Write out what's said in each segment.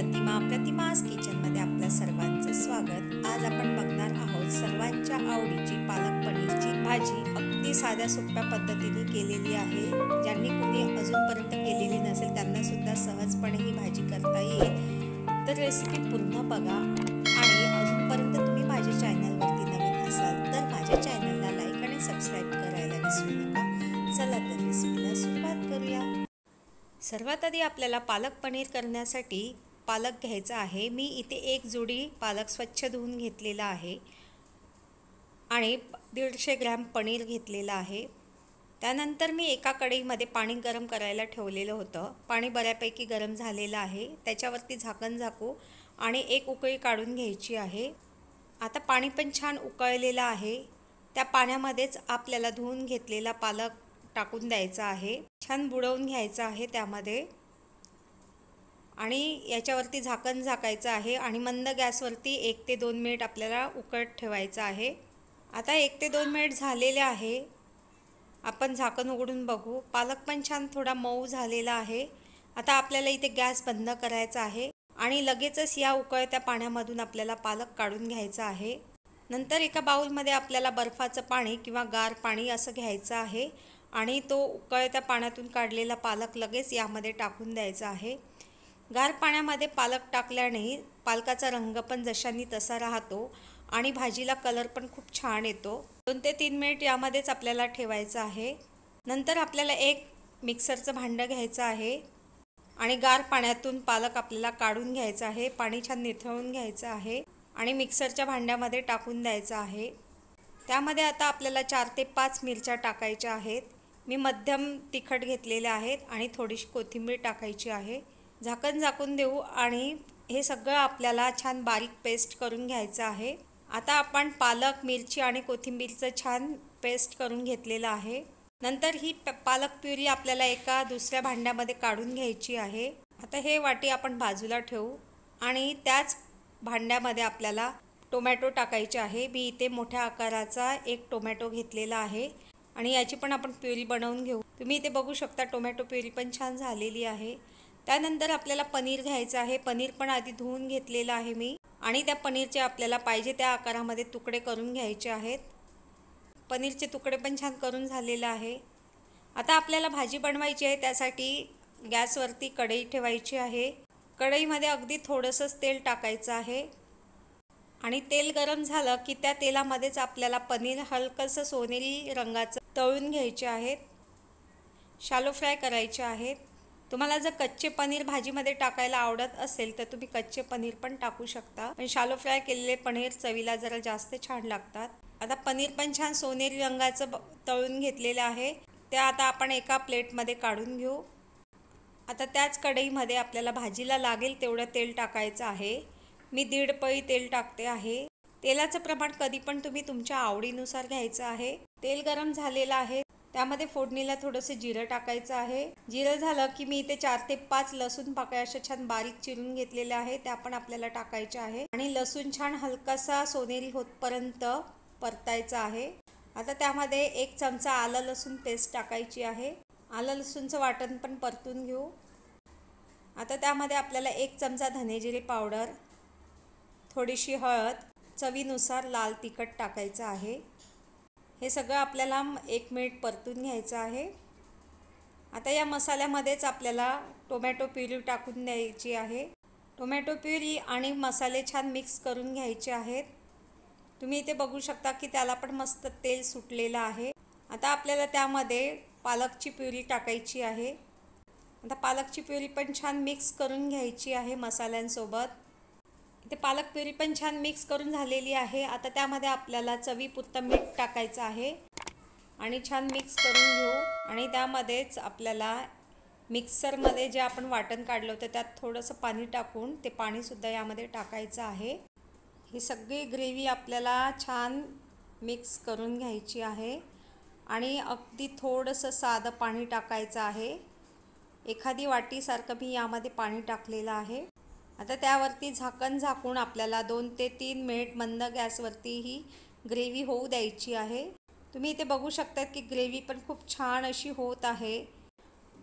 प्रतिमास किचनमध्ये आपल्या सर्वांचं स्वागत। आज आपण बघणार आहोत सर्वांच्या आवडीची पालक पनीरची भाजी अगदी साध्या सोप्या पद्धतीने केलेली आहे। ज्यांनी कुणी अजूनपर्यंत केलेली नसेल त्यांना सुद्धा सहजपणे ही भाजी करता येईल। तर रेसिपी पूर्ण बघा आणि अजूनपर्यंत तुम्ही माझ्या चॅनलवरती नवीन असाल तर माझ्या चॅनलला लाईक आणि सबस्क्राइब करायला विसरू नका। चला तर रेसिपीला सुरुवात करूया। सर्वात आधी आपल्याला पालक पनीर करण्यासाठी पालक घ्यायचा आहे। मी इथे एक जोडी पालक स्वच्छ धुवून घेतलेला आहे आणि 150 ग्रॅम पनीर घेतलेला आहे। त्यानंतर मी एका कढईमध्ये पाणी गरम करायला ठेवलेलं होतं। पाणी बऱ्यापैकी गरम झालेलं आहे। त्याच्यावरती झाकण झाकू आणि एक उकळी काढून घ्यायची आहे। आता पाणी पण छान उकळलेलं आहे। त्या पाण्यामध्येच आपल्याला धुवून घेतलेला पालक टाकून द्यायचा आहे। छान बुडवून घ्यायचा आहे त्यामध्ये आणि याच्यावरती झाकण झाकायचं आहे आणि मंद गॅसवरती 1 ते 2 मिनिट आपल्याला उकळत ठेवायचं आहे। आता 1 ते 2 मिनिट झालेले आहे। आपण झाकण उघडून बघू। पालक पण छान थोडा मऊ झालेला आहे। आता आपल्याला इथे गॅस बंद करायचा आहे आणि लगेचच या उकळत्या पाण्यामधून आपल्याला पालक काढून घ्यायचा आहे। नंतर एका बाउलमध्ये आपल्याला बर्फाचं पाणी किंवा गार पाणी असं घ्यायचं आहे आणि तो उकळत्या पाण्यातून काढलेला पालक लगेच यामध्ये टाकून द्यायचा आहे। गार पाण्यामध्ये पालक टाकल्याने पालकाचा रंग पण जशानी तसा राहतो आणि भाजीला कलर पण खूप छान येतो। 2 ते 3 मिनिट यामध्येच आपल्याला ठेवायचं आहे। नंतर आपल्याला एक मिक्सरचं भांडं घ्यायचं आहे आणि गार पाण्यातून पालक आपल्याला काढून घ्यायचा आहे। पाणी छान निथळून घ्यायचं आहे आणि मिक्सरच्या भांड्यामध्ये टाकून द्यायचं आहे। त्यामध्ये आता आपल्याला 4 ते 5 मिरच्या टाकायच्या आहेत। मी मध्यम तिखट घेतलेल्या आहेत आणि थोडीशी कोथिंबीर टाकायची आहे। झाकण झाकून देऊ आणि हे सगळं आपल्याला छान बारीक पेस्ट करून घ्यायचं आहे। आता आपण पालक, मिरची आणि कोथिंबीरचं छान पेस्ट करून घेतलेलं आहे। नंतर ही पालक प्युरी आपल्याला एका दुसऱ्या भांड्यामध्ये काढून घ्यायची आहे। आता हे वाटी आपण बाजूला ठेवू आणि त्याच भांड्यामध्ये आपल्याला टोमॅटो टाकायचे आहे। मी इथे मोठ्या आकाराचा एक टोमॅटो घेतलेला आहे आणि याची पण आपण प्युरी बनवून घेऊ। तुम्ही इथे बघू शकता टोमॅटो प्युरी पण छान झालेली आहे। त्यानंतर आपल्याला पनीर घ्यायचं आहे। पनीर पण आधी धुवून घेतलेलं आहे मी आणि त्या पनीरचे आपल्याला पाहिजे त्या आकारामध्ये तुकडे करून घ्यायचे आहेत। पनीरचे तुकडे पण छान करून झालेलं आहे। आता आपल्याला भाजी बनवायची आहे। त्यासाठी गॅसवरती कढई ठेवायची आहे। कढईमध्ये अगदी थोडंसंच तेल टाकायचं आहे आणि तेल गरम झालं की त्या तेलामध्येच आपल्याला पनीर हलकंसं सोनेरी रंगाचं तळून घ्यायचे आहेत। शॅलो फ्राय करायचे आहेत। तुम्हाला जर कच्चे पनीर भाजीमध्ये टाकायला आवडत असेल तर तुम्ही कच्चे पनीर पण टाकू शकता, पण शॅलो फ्राय केलेले पनीर चवीला जरा जास्त छान लागतात। आता पनीर पण छान सोनेरी रंगाचं तळून घेतलेलं आहे। ते आता आपण एका प्लेटमध्ये काढून घेऊ। आता त्याच कढईमध्ये आपल्याला भाजीला लागेल तेवढं तेल टाकायचं आहे। मी 1.5 पळी तेल टाकते आहे। तेलाचं प्रमाण कधी पण तुम्ही तुमच्या आवडीनुसार घ्यायचं आहे। तेल गरम झालेलं आहे। त्यामध्ये फोडणीला थोडंसं जिरं टाकायचं आहे। जिरं झालं की मी इथे 4 ते 5 लसूण पाकळ्या अशा छान बारीक चिरून घेतलेल्या आहे, त्या पण आपल्याला टाकायच्या आहे आणि लसूण छान हलकासा सोनेरी होतपर्यंत परतायचा आहे। आता त्यामध्ये 1 चमचा आलं लसूण पेस्ट टाकायची आहे। आलं लसूणचं वाटण पण परतून घेऊ। आता त्यामध्ये आपल्याला 1 चमचा धने जिरे पावडर, थोडीशी हळद, चवीनुसार लाल तिखट टाकायचं आहे। हे सगळं आपल्याला 1 मिनिट परतून घ्यायचं आहे। आता या मसाल्यामध्येच आपल्याला टोमॅटो प्युरी टाकून द्यायची आहे। टोमॅटो प्युरी आणि मसाले छान मिक्स करून घ्यायचे आहेत। तुम्ही इथे बघू शकता की त्याला पण मस्त तेल सुटलेलं आहे। आता आपल्याला त्यामध्ये पालकची प्युरी टाकायची आहे। आता पालकची प्युरी पण छान मिक्स करून घ्यायची आहे मसाल्यांसोबत। इथे पालक प्युरी पण छान मिक्स करून झालेली आहे। आता त्यामध्ये आपल्याला चवीपुरतं मीठ टाकायचं आहे आणि छान मिक्स करून घेऊ आणि त्यामध्येच आपल्याला मिक्सरमध्ये जे आपण वाटण काढलं होतं त्यात थोडंसं पाणी टाकून ते पाणीसुद्धा यामध्ये टाकायचं आहे। ही सगळी ग्रेव्ही आपल्याला छान मिक्स करून घ्यायची आहे आणि अगदी थोडंसं साधं पाणी टाकायचं आहे। एखादी वाटीसारखं मी यामध्ये पाणी टाकलेलं आहे। आता त्यावरती झाकण झाकून आपल्याला 2 ते 3 मिनिट मंद गॅसवरती ही ग्रेव्ही होऊ द्यायची आहे। तुम्ही इथे बघू शकता की ग्रेव्ही पण खूप छान अशी होत आहे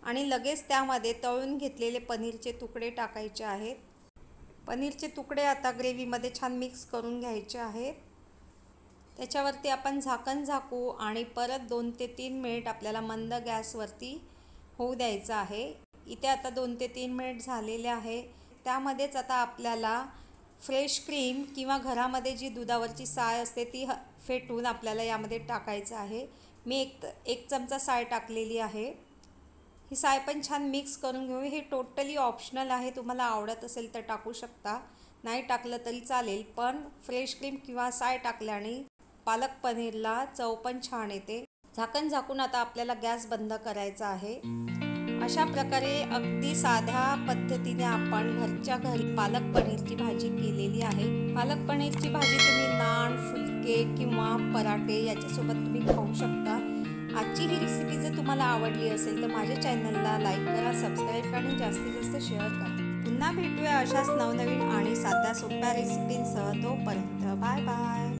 आणि लगेच त्यामध्ये तळून घेतलेले पनीरचे तुकडे टाकायचे आहेत। पनीरचे तुकडे आता ग्रेव्हीमध्ये छान मिक्स करून घ्यायचे आहेत. त्याच्यावरती आपण झाकण झाकू आणि परत 2 ते 3 मिनिट आपल्याला मंद गॅसवरती होऊ द्यायचं आहे. इथे आता 2 ते 3 मिनिट झालेले आहे. त्यामध्येच आता आपल्याला फ्रेश क्रीम किंवा घरामध्ये जी दुधावरची साय असते ती फेटून आपल्याला यामध्ये टाकायचं आहे. मी एक चमचा साय टाकलेली आहे. ही साय पण छान मिक्स करून घेऊ. हे टोटली ऑप्शनल आहे, तुम्हाला आवडत असेल तर टाकू शकता, नाही टाकलं तरी चालेल. पण फ्रेश क्रीम किंवा साय टाकल्याने पालक पनीरला चव पण छान येते. झाकण झाकून आता आपल्याला गॅस बंद करायचा आहे. अशा प्रकारे अगदी साध्या पद्धतीने आपण घरच्या घरी पालक पनीरची भाजी केलेली आहे. पालक पनीरची भाजी तुम्ही नान, फुलके किंवा पराठे याच्यासोबत तुम्ही खाऊ शकता. आजची ही रेसिपी जर तुम्हाला आवडली असेल तर माझ्या चॅनलला लाईक करा, सबस्क्राईब करा आणि जास्तीत जास्त शेअर करा. पुन्हा भेटूया अशाच नवनवीन आणि साध्या सोप्या रेसिपींसह. तोपर्यंत बाय बाय.